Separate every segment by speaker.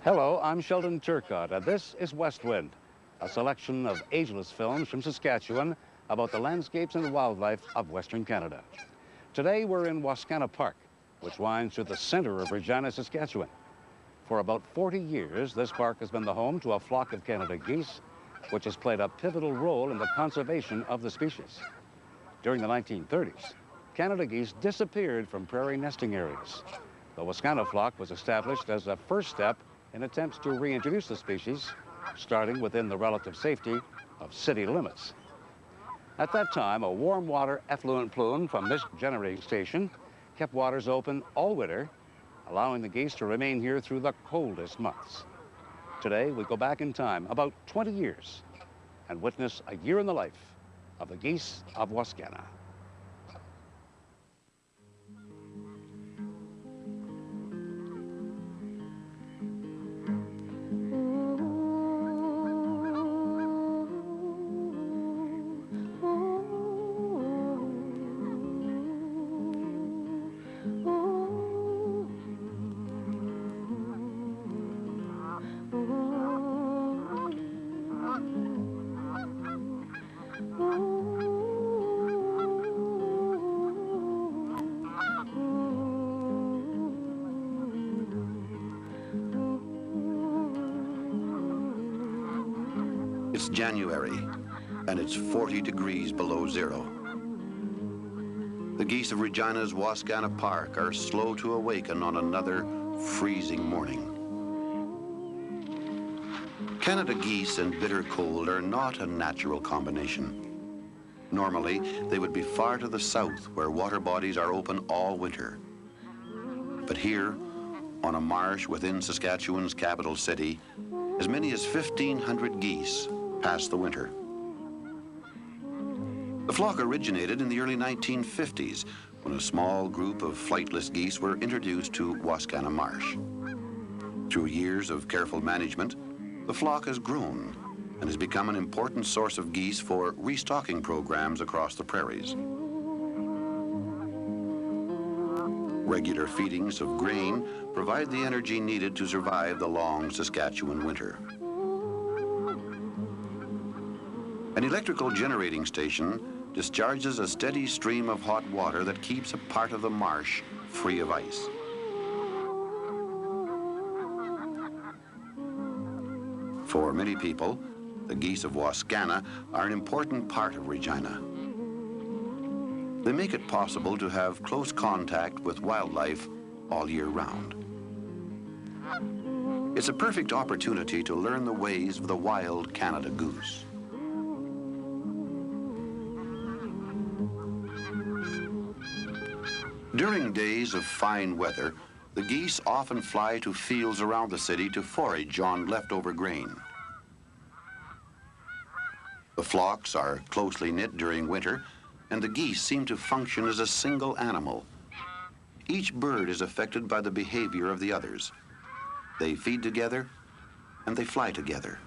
Speaker 1: Hello, I'm Sheldon Turcotte, and this is West Wind, a selection of ageless films from Saskatchewan about the landscapes and wildlife of Western Canada. Today, we're in Wascana Park, which winds through the center of Regina, Saskatchewan. For about 40 years, this park has been the home to a flock of Canada geese, which has played a pivotal role in the conservation of the species. During the 1930s, Canada geese disappeared from prairie nesting areas. The Wascana flock was established as a first step in attempts to reintroduce the species, starting within the relative safety of city limits. At that time, a warm water effluent plume from this generating station kept waters open all winter, allowing the geese to remain here through the coldest months. Today, we go back in time about 20 years and witness a year in the life of the geese of Wascana.
Speaker 2: It's January, and it's 40 degrees below zero. The geese of Regina's Wascana Park are slow to awaken on another freezing morning. Canada geese and bitter cold are not a natural combination. Normally, they would be far to the south where water bodies are open all winter. But here, on a marsh within Saskatchewan's capital city, as many as 1,500 geese pass the winter. The flock originated in the early 1950s when a small group of flightless geese were introduced to Wascana Marsh. Through years of careful management, the flock has grown and has become an important source of geese for restocking programs across the prairies. Regular feedings of grain provide the energy needed to survive the long Saskatchewan winter. An electrical generating station discharges a steady stream of hot water that keeps a part of the marsh free of ice. For many people, the geese of Wascana are an important part of Regina. They make it possible to have close contact with wildlife all year round. It's a perfect opportunity to learn the ways of the wild Canada goose. During days of fine weather, the geese often fly to fields around the city to forage on leftover grain. The flocks are closely knit during winter, and the geese seem to function as a single animal. Each bird is affected by the behavior of the others. They feed together, and they fly together.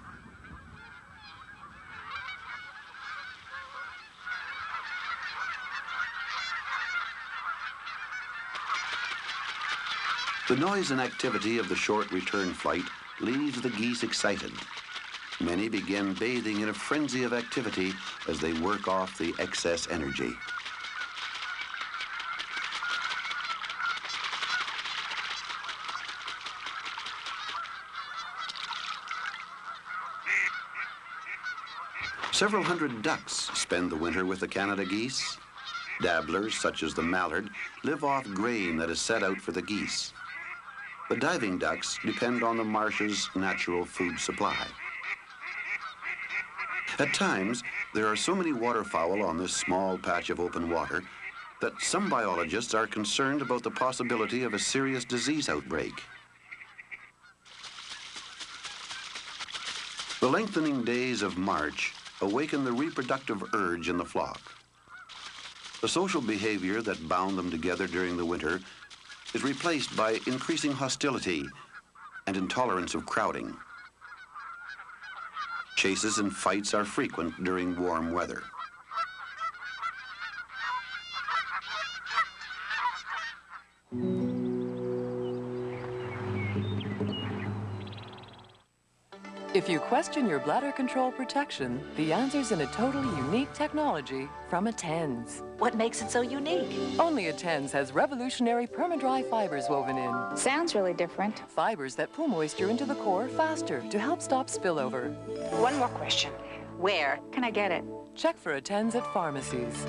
Speaker 2: The noise and activity of the short return flight leaves the geese excited. Many begin bathing in a frenzy of activity as they work off the excess energy. Several hundred ducks spend the winter with the Canada geese. Dabblers, such as the mallard, live off grain that is set out for the geese. The diving ducks depend on the marsh's natural food supply. At times, there are so many waterfowl on this small patch of open water that some biologists are concerned about the possibility of a serious disease outbreak. The lengthening days of March awaken the reproductive urge in the flock. The social behavior that bound them together during the winter is replaced by increasing hostility and intolerance of crowding. Chases and fights are frequent during warm weather.
Speaker 3: If you question your bladder control protection, the answer's in a totally unique technology from Attens.
Speaker 4: What makes it so unique?
Speaker 3: Only Attens has revolutionary perma-dry fibers woven in.
Speaker 5: Sounds really different.
Speaker 3: Fibers that pull moisture into the core faster to help stop spillover.
Speaker 5: One more question. Where can I get it?
Speaker 3: Check for Attens at pharmacies.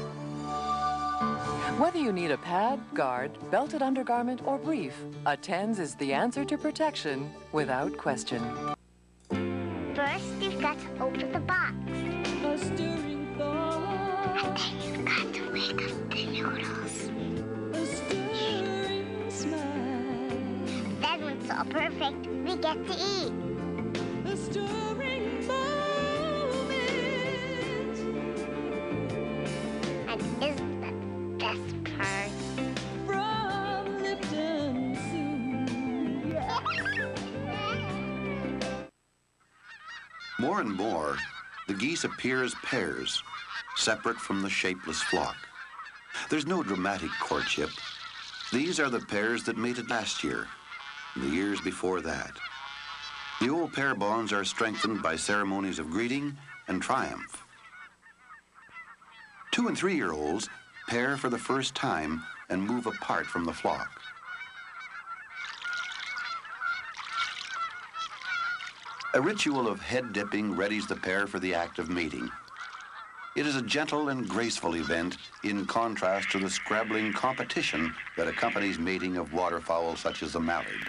Speaker 3: Whether you need a pad, guard, belted undergarment, or brief, Attens is the answer to protection without question.
Speaker 6: First, you've got to open the box. And then you've got to wake up the noodles. Then when it's all perfect, we get to eat. And isn't that the best part?
Speaker 2: More and more, the geese appear as pairs, separate from the shapeless flock. There's no dramatic courtship. These are the pairs that mated last year, and the years before that. The old pair bonds are strengthened by ceremonies of greeting and triumph. 2- and 3-year-olds pair for the first time and move apart from the flock. A ritual of head dipping readies the pair for the act of mating. It is a gentle and graceful event in contrast to the scrabbling competition that accompanies mating of waterfowl such as the mallard.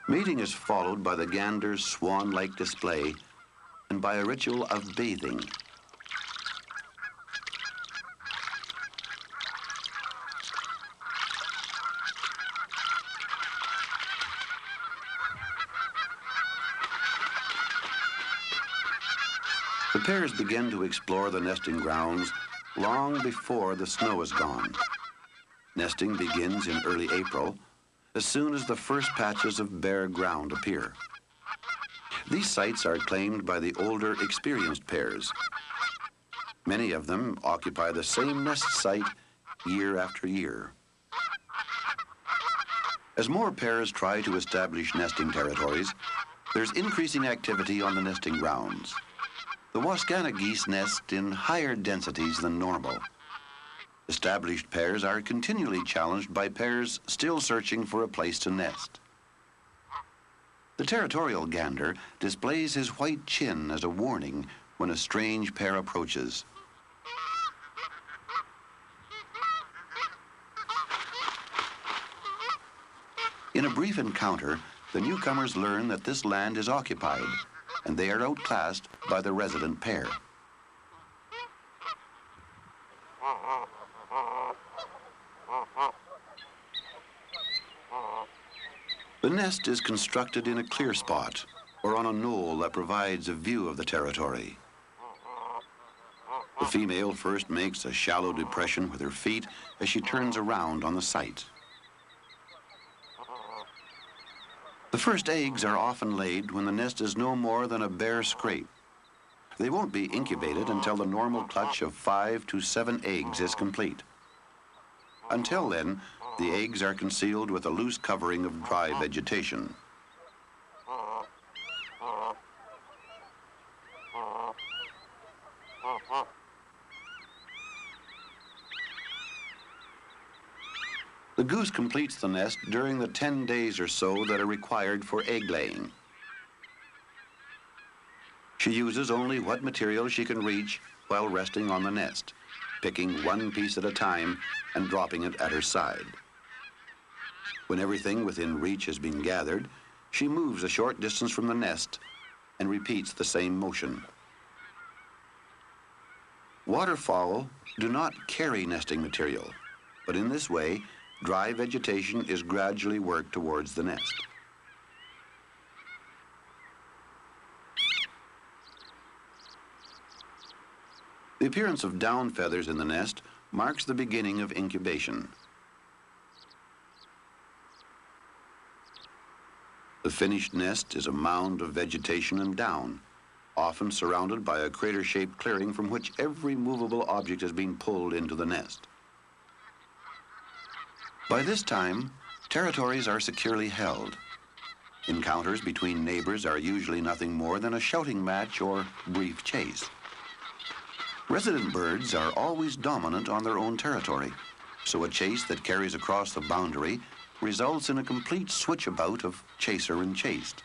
Speaker 2: Mating is followed by the gander's swan-like display and by a ritual of bathing. The pairs begin to explore the nesting grounds long before the snow is gone. Nesting begins in early April, as soon as the first patches of bare ground appear. These sites are claimed by the older, experienced pairs. Many of them occupy the same nest site year after year. As more pairs try to establish nesting territories, there's increasing activity on the nesting grounds. The Wascana geese nest in higher densities than normal. Established pairs are continually challenged by pairs still searching for a place to nest. The territorial gander displays his white chin as a warning when a strange pair approaches. In a brief encounter, the newcomers learn that this land is occupied, and they are outclassed by the resident pair. The nest is constructed in a clear spot or on a knoll that provides a view of the territory. The female first makes a shallow depression with her feet as she turns around on the site. The first eggs are often laid when the nest is no more than a bare scrape. They won't be incubated until the normal clutch of 5 to 7 eggs is complete. Until then, the eggs are concealed with a loose covering of dry vegetation. The goose completes the nest during the 10 days or so that are required for egg laying. She uses only what material she can reach while resting on the nest, picking one piece at a time and dropping it at her side. When everything within reach has been gathered, she moves a short distance from the nest and repeats the same motion. Waterfowl do not carry nesting material, but in this way, dry vegetation is gradually worked towards the nest. The appearance of down feathers in the nest marks the beginning of incubation. The finished nest is a mound of vegetation and down, often surrounded by a crater-shaped clearing from which every movable object is being pulled into the nest. By this time, territories are securely held. Encounters between neighbors are usually nothing more than a shouting match or brief chase. Resident birds are always dominant on their own territory, so a chase that carries across the boundary results in a complete switch-about of chaser and chased.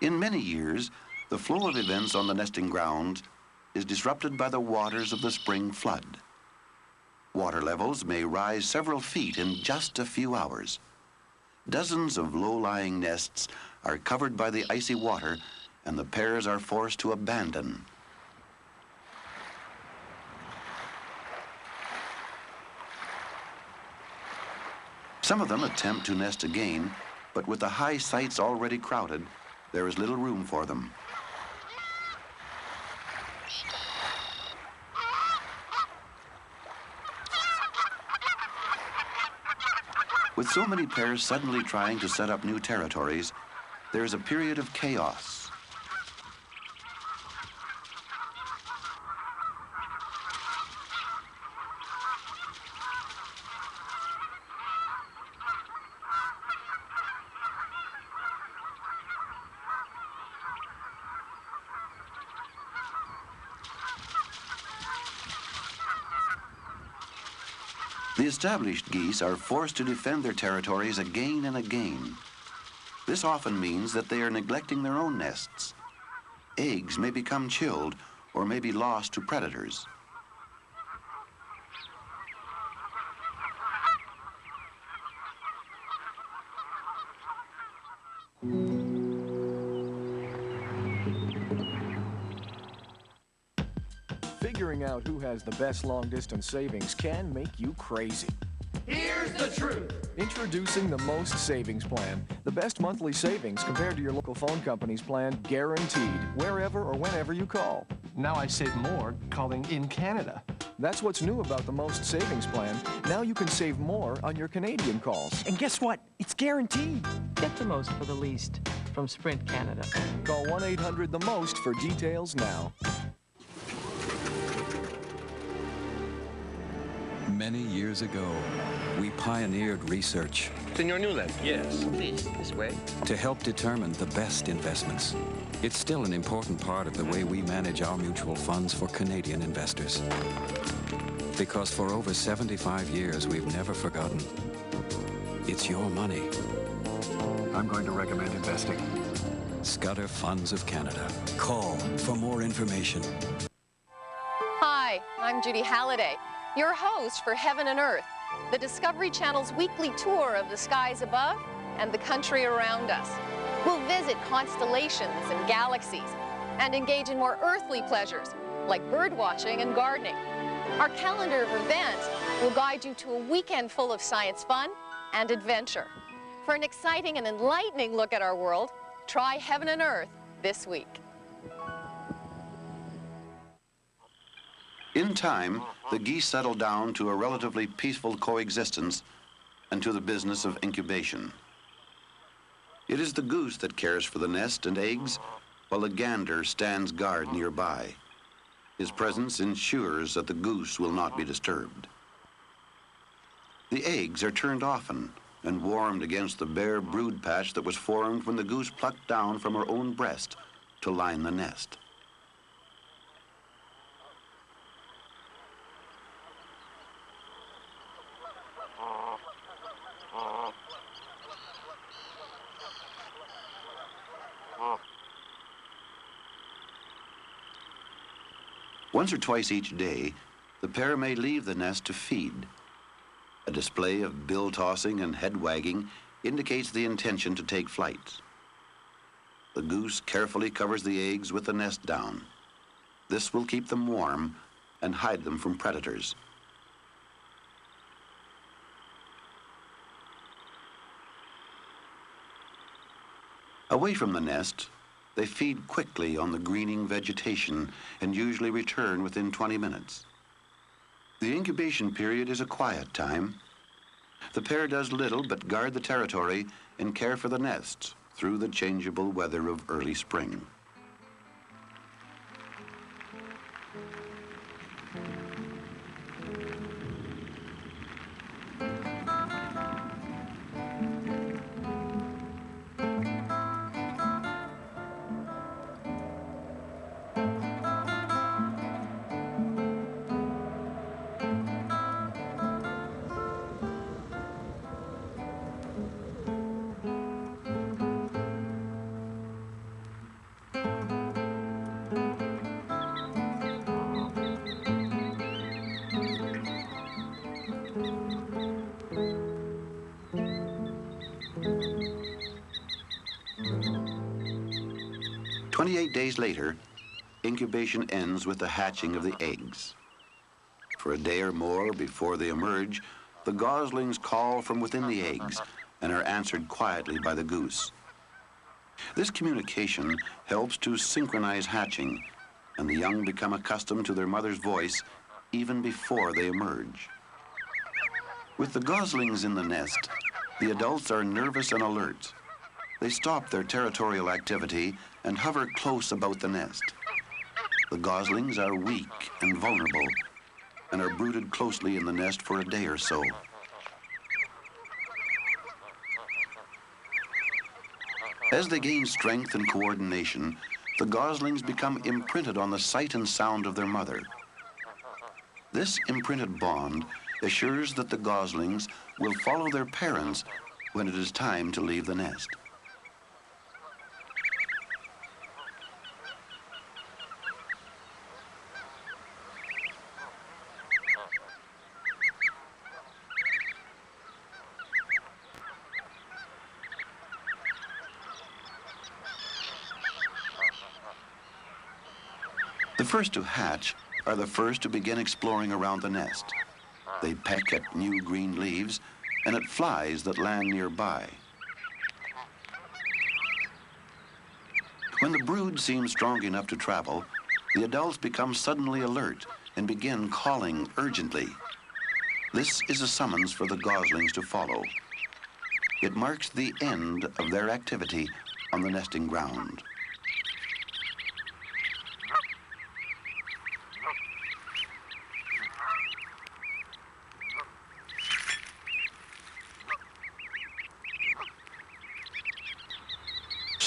Speaker 2: In many years, the flow of events on the nesting grounds is disrupted by the waters of the spring flood. Water levels may rise several feet in just a few hours. Dozens of low-lying nests are covered by the icy water, and the pairs are forced to abandon. Some of them attempt to nest again, but with the high sites already crowded, there is little room for them. With so many pairs suddenly trying to set up new territories, there is a period of chaos. The established geese are forced to defend their territories again and again. This often means that they are neglecting their own nests. Eggs may become chilled or may be lost to predators.
Speaker 4: Figuring out who has the best long-distance savings can make you crazy.
Speaker 7: Here's the truth.
Speaker 4: Introducing the Most Savings Plan. The best monthly savings compared to your local phone company's plan, guaranteed, wherever or whenever you call.
Speaker 7: Now I save more calling in Canada.
Speaker 4: That's what's new about the Most Savings Plan. Now you can save more on your Canadian calls.
Speaker 7: And guess what? It's guaranteed.
Speaker 8: Get the most for the least from Sprint Canada.
Speaker 4: Call 1-800-THE-MOST for details now.
Speaker 9: Many years ago, we pioneered research
Speaker 10: Senor Newland, yes. Please, this way.
Speaker 9: to help determine the best investments. It's still an important part of the way we manage our mutual funds for Canadian investors. Because for over 75 years, we've never forgotten. It's your money.
Speaker 4: I'm going to recommend investing.
Speaker 9: Scudder Funds of Canada. Call for more information.
Speaker 11: Hi, I'm Judy Halliday, your host for Heaven and Earth, the Discovery Channel's weekly tour of the skies above and the country around us. We'll visit constellations and galaxies and engage in more earthly pleasures like bird watching and gardening. Our calendar of events will guide you to a weekend full of science fun and adventure. For an exciting and enlightening look at our world, try Heaven and Earth this week.
Speaker 2: In time, the geese settle down to a relatively peaceful coexistence and to the business of incubation. It is the goose that cares for the nest and eggs, while the gander stands guard nearby. His presence ensures that the goose will not be disturbed. The eggs are turned often and warmed against the bare brood patch that was formed when the goose plucked down from her own breast to line the nest. Once or twice each day, the pair may leave the nest to feed. A display of bill tossing and head wagging indicates the intention to take flight. The goose carefully covers the eggs with the nest down. This will keep them warm and hide them from predators. Away from the nest, they feed quickly on the greening vegetation and usually return within 20 minutes. The incubation period is a quiet time. The pair does little but guard the territory and care for the nests through the changeable weather of early spring. Days later, incubation ends with the hatching of the eggs. For a day or more before they emerge, the goslings call from within the eggs and are answered quietly by the goose. This communication helps to synchronize hatching, and the young become accustomed to their mother's voice even before they emerge. With the goslings in the nest, the adults are nervous and alert. They stop their territorial activity and hover close about the nest. The goslings are weak and vulnerable and are brooded closely in the nest for a day or so. As they gain strength and coordination, the goslings become imprinted on the sight and sound of their mother. This imprinted bond assures that the goslings will follow their parents when it is time to leave the nest. The first to hatch are the first to begin exploring around the nest. They peck at new green leaves and at flies that land nearby. When the brood seems strong enough to travel, the adults become suddenly alert and begin calling urgently. This is a summons for the goslings to follow. It marks the end of their activity on the nesting ground.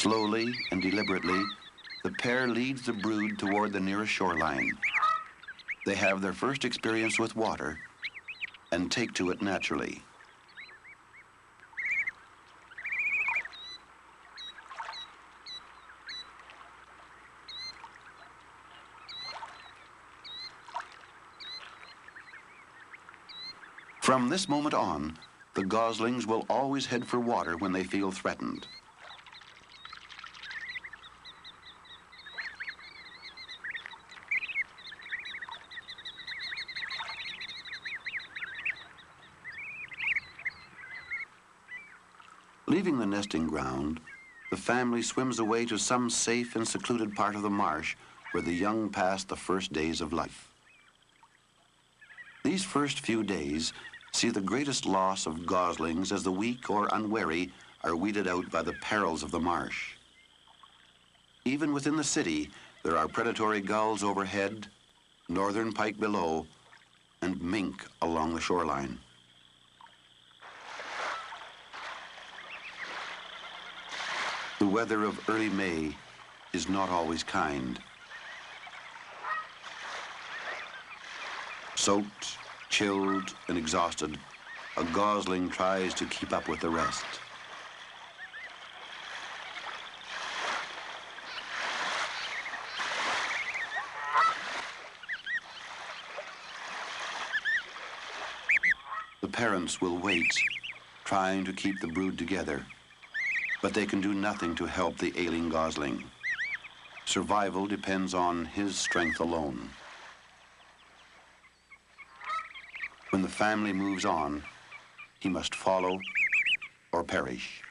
Speaker 2: Slowly and deliberately, the pair leads the brood toward the nearest shoreline. They have their first experience with water and take to it naturally. From this moment on, the goslings will always head for water when they feel threatened. Leaving the nesting ground, the family swims away to some safe and secluded part of the marsh where the young pass the first days of life. These first few days see the greatest loss of goslings as the weak or unwary are weeded out by the perils of the marsh. Even within the city, there are predatory gulls overhead, northern pike below, and mink along the shoreline. The weather of early May is not always kind. Soaked, chilled, and exhausted, a gosling tries to keep up with the rest. The parents will wait, trying to keep the brood together. But they can do nothing to help the ailing gosling. Survival depends on his strength alone. When the family moves on, he must follow or perish.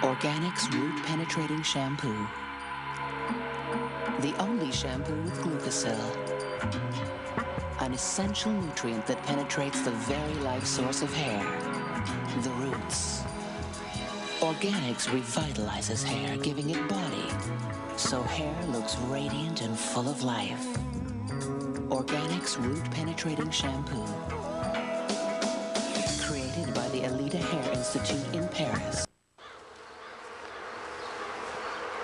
Speaker 12: Organic's root-penetrating shampoo. The only shampoo with glucosil. An essential nutrient that penetrates the very life source of hair, the roots. Organics revitalizes hair, giving it body, so hair looks radiant and full of life. Organic's root-penetrating shampoo. Created by the Elita Hair Institute in Paris.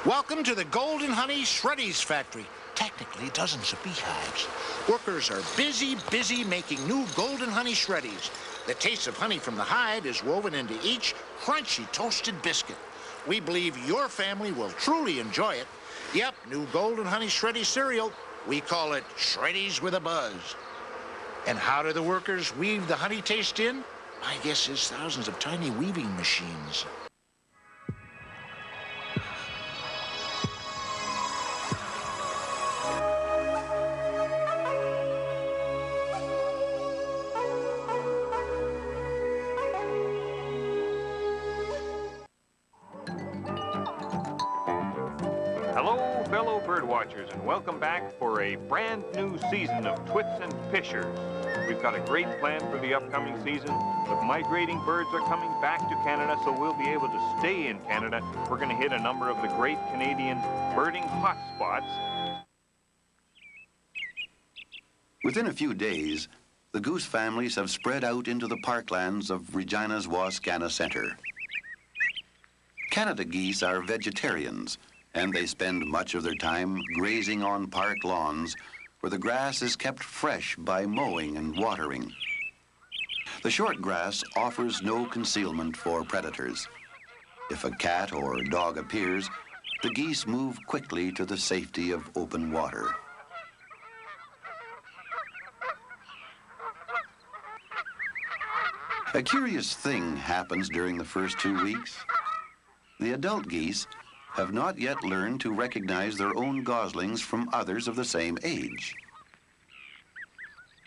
Speaker 13: Welcome to the Golden Honey Shreddies factory. Technically, dozens of beehives. Workers are busy making new Golden Honey Shreddies. The taste of honey from the hive is woven into each crunchy toasted biscuit. We believe your family will truly enjoy it. Yep, new Golden Honey Shreddies cereal. We call it Shreddies with a Buzz. And how do the workers weave the honey taste in? My guess is thousands of tiny weaving machines.
Speaker 14: Hello, fellow birdwatchers, and welcome back for a brand new season of Twits and Fishers. We've got a great plan for the upcoming season. The migrating birds are coming back to Canada, so we'll be able to stay in Canada. We're going to hit a number of the great Canadian birding hotspots.
Speaker 2: Within a few days, the goose families have spread out into the parklands of Regina's Wascana Centre. Canada geese are vegetarians, and they spend much of their time grazing on park lawns where the grass is kept fresh by mowing and watering. The short grass offers no concealment for predators. If a cat or dog appears, the geese move quickly to the safety of open water. A curious thing happens during the first 2 weeks. The adult geese have not yet learned to recognize their own goslings from others of the same age.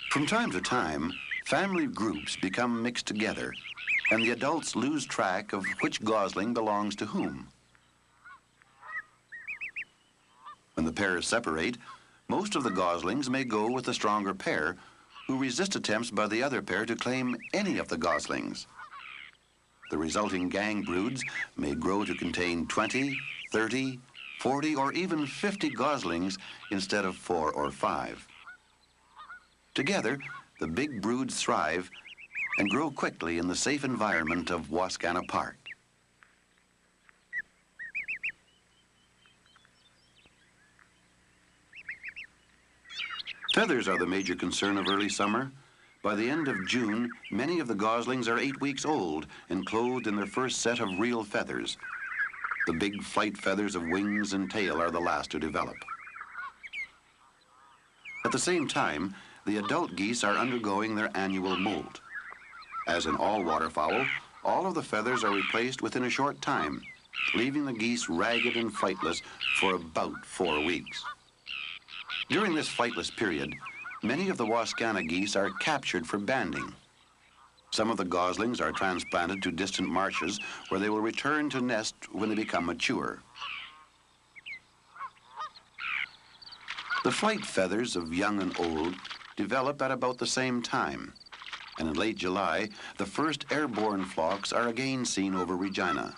Speaker 2: From time to time, family groups become mixed together, and the adults lose track of which gosling belongs to whom. When the pairs separate, most of the goslings may go with the stronger pair, who resist attempts by the other pair to claim any of the goslings. The resulting gang broods may grow to contain 20, 30, 40, or even 50 goslings instead of 4 or 5. Together, the big broods thrive and grow quickly in the safe environment of Wascana Park. Feathers are the major concern of early summer. By the end of June, many of the goslings are 8 weeks old and clothed in their first set of real feathers. The big flight feathers of wings and tail are the last to develop. At the same time, the adult geese are undergoing their annual molt. As in all waterfowl, all of the feathers are replaced within a short time, leaving the geese ragged and flightless for about 4 weeks. During this flightless period, many of the Wascana geese are captured for banding. Some of the goslings are transplanted to distant marshes where they will return to nest when they become mature. The flight feathers of young and old develop at about the same time, and in late July, the first airborne flocks are again seen over Regina.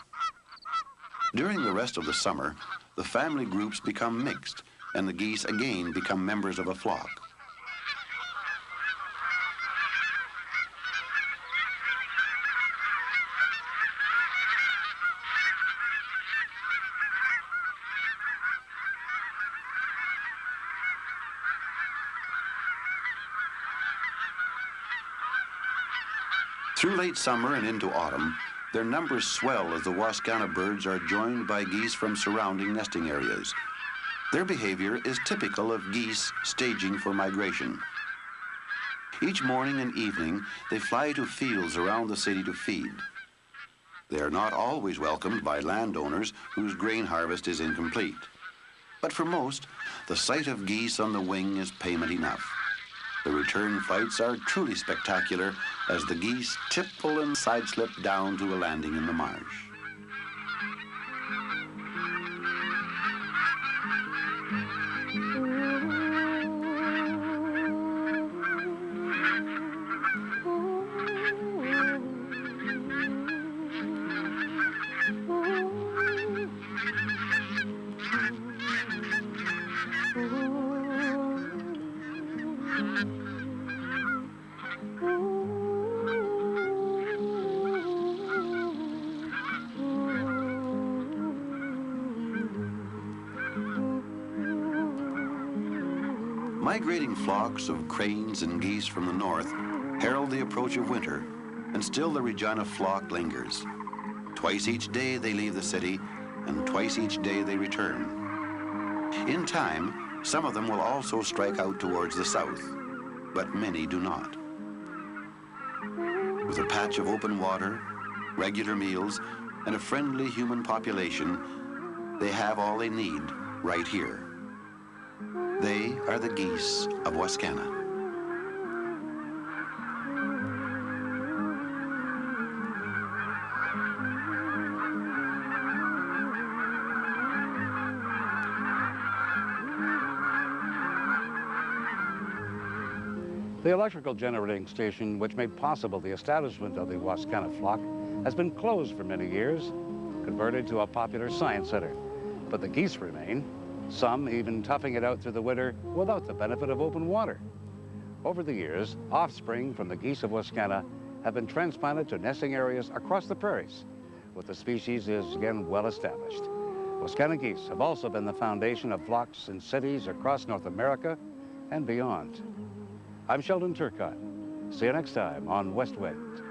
Speaker 2: During the rest of the summer, the family groups become mixed, and the geese again become members of a flock. Through late summer and into autumn, their numbers swell as the Wascana birds are joined by geese from surrounding nesting areas. Their behavior is typical of geese staging for migration. Each morning and evening, they fly to fields around the city to feed. They are not always welcomed by landowners whose grain harvest is incomplete. But for most, the sight of geese on the wing is payment enough. The return flights are truly spectacular as the geese tipple and sideslip down to a landing in the marsh. Migrating flocks of cranes and geese from the north herald the approach of winter, and still the Regina flock lingers. Twice each day they leave the city, and twice each day they return. In time, some of them will also strike out towards the south, but many do not. With a patch of open water, regular meals, and a friendly human population, they have all they need right here. They are the geese of Wascana.
Speaker 1: The electrical generating station which made possible the establishment of the Wascana flock has been closed for many years, converted to a popular science center. But the geese remain, some even toughing it out through the winter without the benefit of open water. Over the years, offspring from the geese of Wascana have been transplanted to nesting areas across the prairies, where the species is again well established. Wascana geese have also been the foundation of flocks in cities across North America and beyond. I'm Sheldon Turcott. See you next time on West Wind.